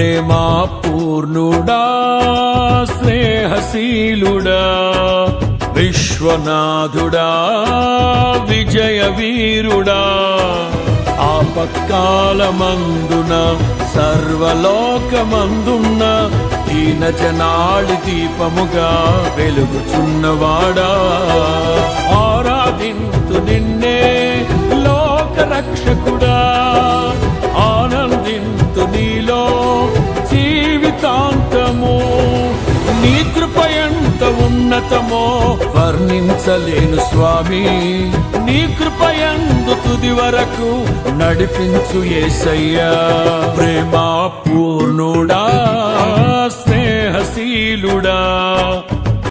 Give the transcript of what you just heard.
ప్రేమా పూర్ణుడా స్నేహశీలుడా విశ్వనాథుడా విజయ వీరుడా ఆపత్కాలమందున సర్వలోకమందున్న దీన జనాళి దీపముగా వెలుగుచున్నవాడా ఆరాధింతు నిన్నే లోక రక్షకుడా ఆనందింతు నీలో జీవితాంతము నీ కృప ఎంత ఉన్నతమో వర్ణించలేను స్వామి నీ కృప యందు తుది వరకు నడిపించు యేసయ్యా ప్రేమా పూర్ణుడా స్నేహశీలుడా